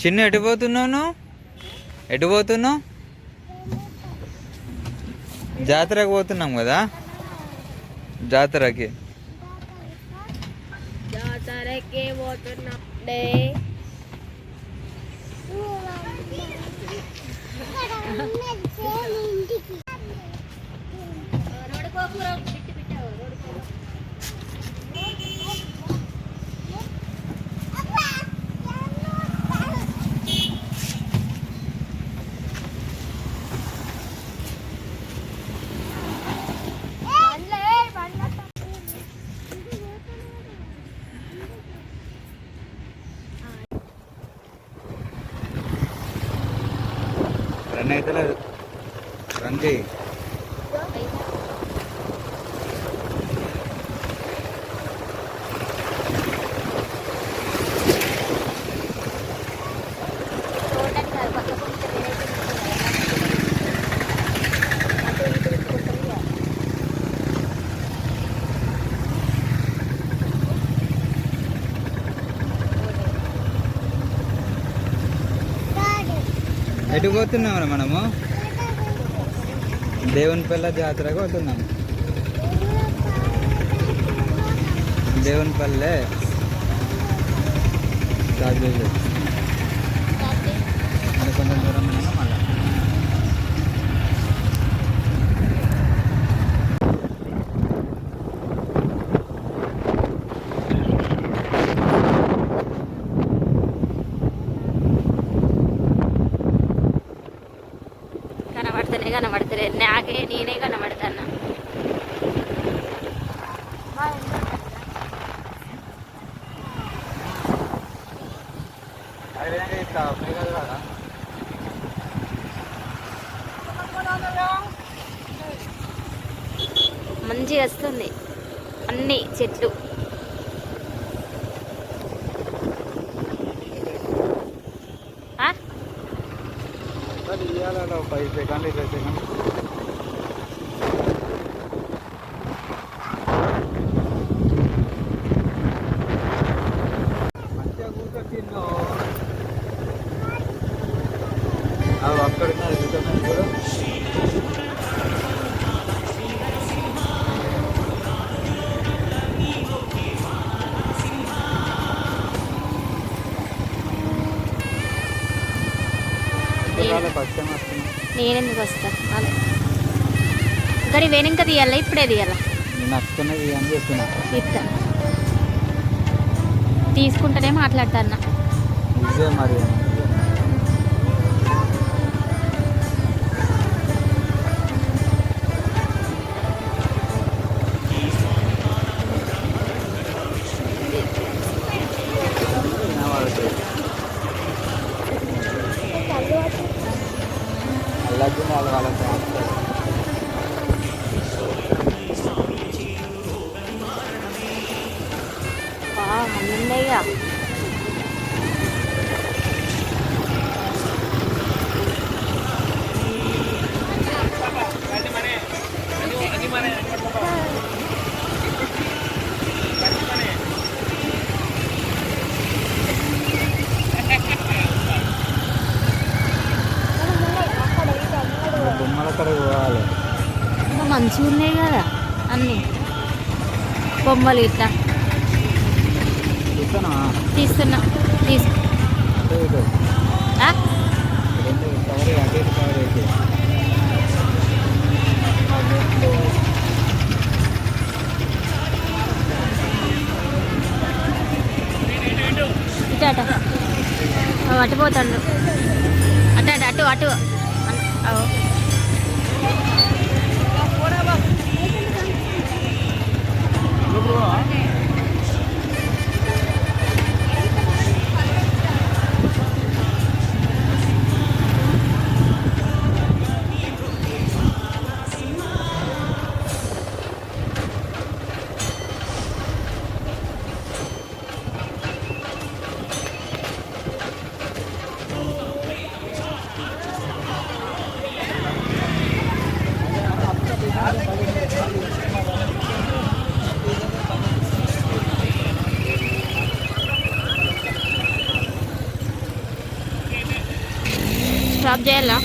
చిన్న ఎటు పోతున్నావు నువ్వు? ఎటు పోతున్నావు? జాతరకు పోతున్నాం కదా, జాతరకి పోతున్నాం. రన్ అయితే లేదు, రన్ చేయి. ఎటు పోతున్నాం మనము? దేవునిపల్లె జాతరకు పోతున్నాం. దేవునిపల్లె రాజు అది కొంచెం దూరం మళ్ళీ కనబడతలే, నాకే నేనే కనబడతాను. మంచిగా వస్తుంది అన్ని చెట్లు. ఇవ్వాలలో 5 సెకండ్లు 20 సెకండ్లు మంచిగా కూర్చొచ్చిందో అవి అక్కడ కూడా నేనెందుకు వస్తా? ఇక్కడ వెనక తీయాలా, ఇప్పుడే తీయాలా? నచ్చుతున్నది అని చెప్తున్నా. ఇస్తా, తీసుకుంటేనే మాట్లాడతాను. ఇదే మరి అలాగే వాళ్ళకి అన్నిన్నాయిగా. బొమ్మల కడ పోవాలి. మంచిగా ఉన్నాయి కదా అన్నీ బొమ్మలు ఇట్లా. తీస్తున్నా ఇటు అటుపోతాడు, అటు అటు అటు స్టాప్ చేయాలా?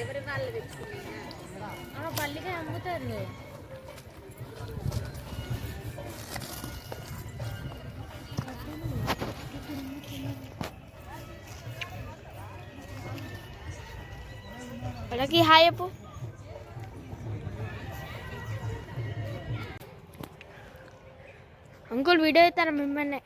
ఎవరి వాళ్ళు తెచ్చుకున్నా పల్లికాయ అమ్ముతారు. వాళ్ళకి హాయ్ చెప్పు. అంకుల్ వీడియో ఇస్తారా మిమ్మల్ని?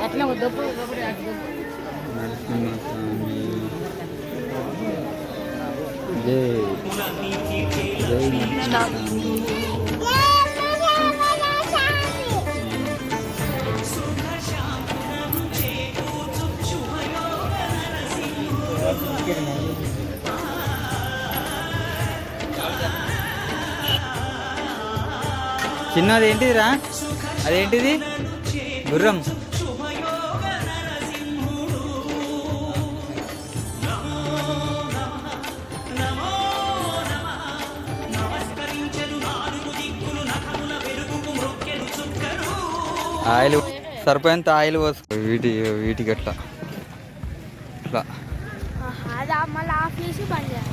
అట్లా వద్దపు చిన్నది ఏంటిదిరా? అదేంటిది? గుర్రం. ఆయిల్ సరిపోయేంత ఆయిల్ పోసు. వీటికి అట్లా ఇట్లా మళ్ళీ ఆఫ్ చేసి బంద్ చేయాలి.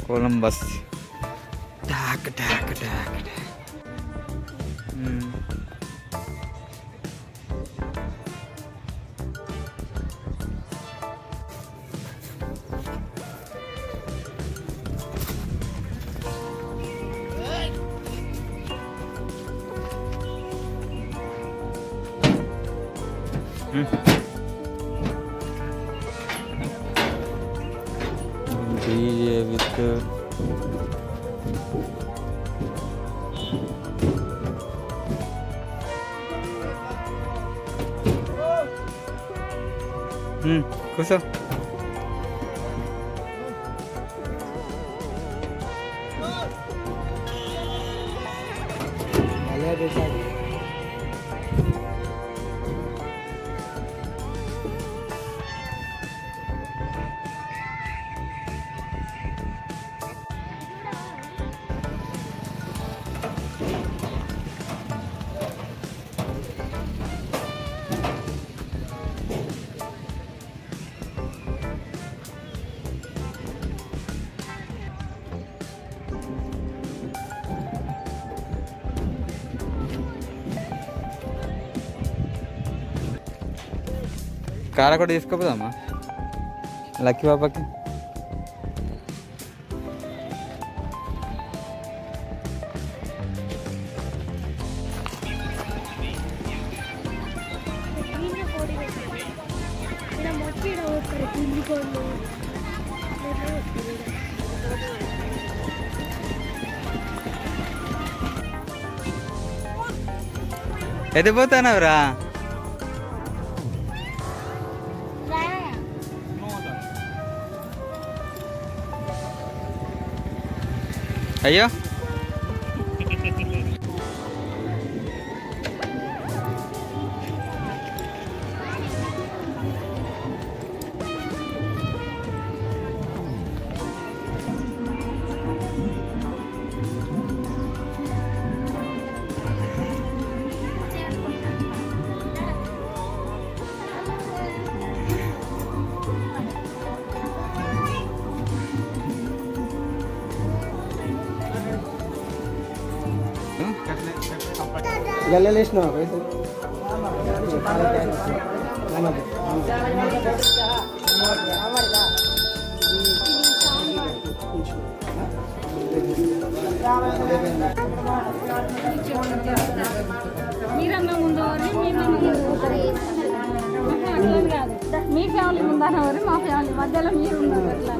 Columbus. Talk talk talk. DJ with కూర్చో. కార కూడా తీసుకోపోదమ్మా లక్కీ పాపకి. ఎటు పోతానవరా? అయ్యో गले लेस ना वैसे మీరన్న ముందు మీ ఫ్యామిలీ ముందనవరు మా ఫ్యామిలీ మధ్యలో మీరు ఉన్నారు అట్లా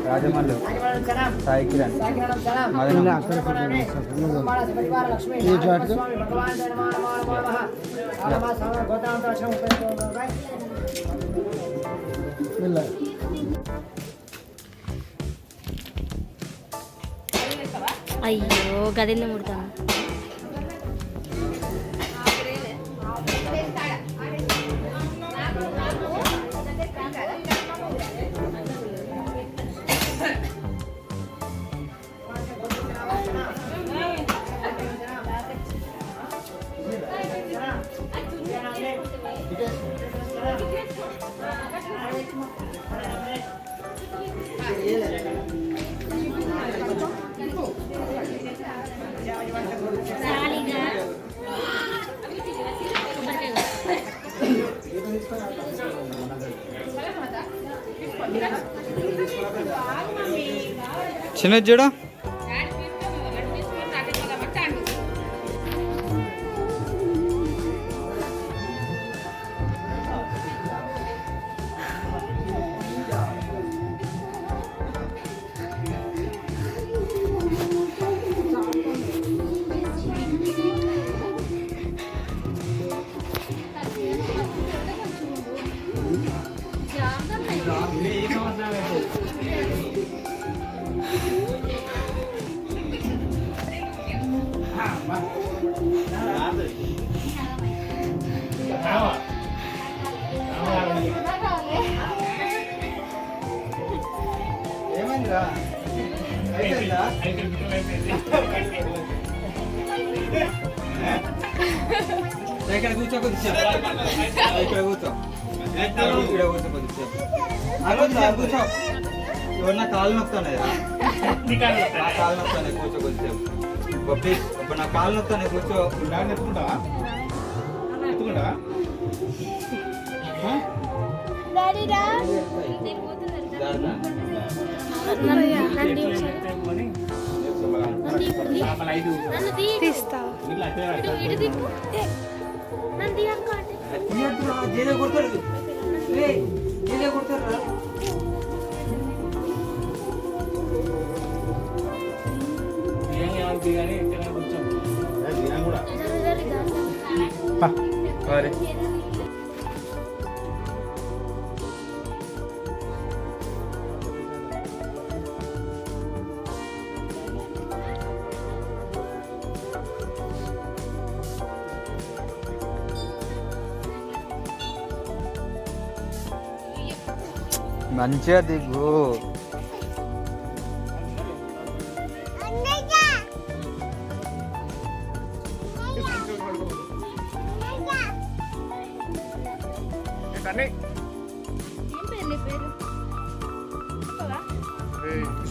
రాజమల్లు సాయి కిరణ్ అయ్యో గదిలో ముడతాను. చిన్న చూడ ఏమైందిరా? అయిపోయిందా? ఇక్కడ కూర్చో కొద్దిసేపు, ఇక్కడ కూర్చో, ఇక్కడ కూర్చో కొద్దిసేపు, కూర్చో. ఎవరన్నా కాళ్ళు నొక్కుతున్నాయా? నా కాళ్ళు నొక్కుతున్నాయి, కూర్చో కొద్దిసేపు. ప్లీజ్ ఇప్పుడు నా కాళ్ళు నొక్కుతున్నాయి, కూర్చో. ఎత్తుకుంటావా? ఎత్తుకుంటావా? కొడతారు కొడతారు మరి మంచిగా దిగు.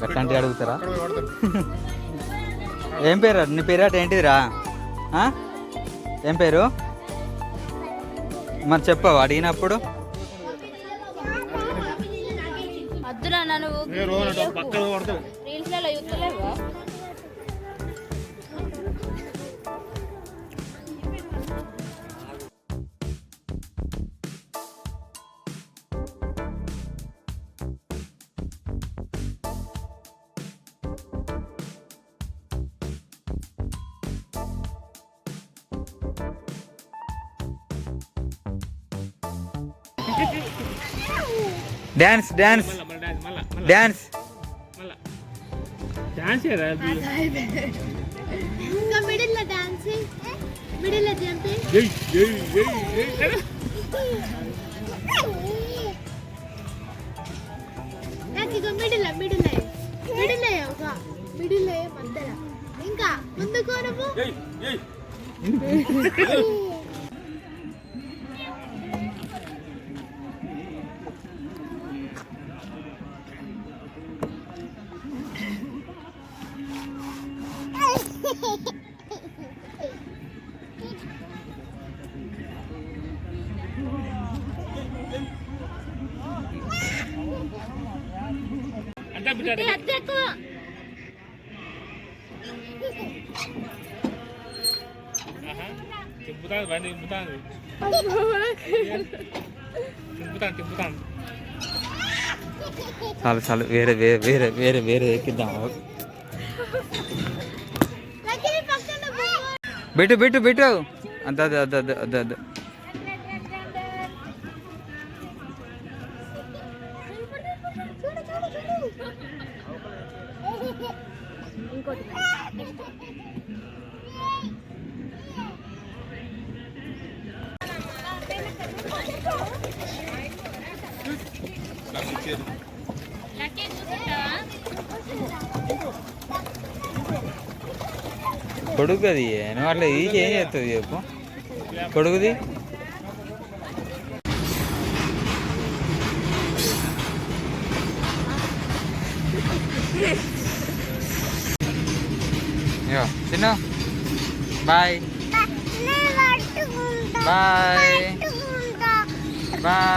అట్లాంటి అడుగుతారా? ఏం పేరు నీ పేరు ఏంటిదిరా? ఏం పేరు మరి చెప్పావు అడిగినప్పుడు? Dance dance dance middle dancing middle jumping నాకు ఇక మిడిల్ మిడిల్ మిడిల్ ఒక మిడిల్ మధ్యలో ఇంకా ముందుకు నువ్వు చాలు చాలు వేరే వేరే వేరే వేరే వేరే ఎక్కిద్దాం. పెట్టు పెట్టు పెట్టు అంత అద్ద పొడుగు అది నువ్వు అట్లా ఇది ఏం చేస్తుంది చెప్పు పొడుగుది. చిన్న బాయ్ బాయ్ బాయ్.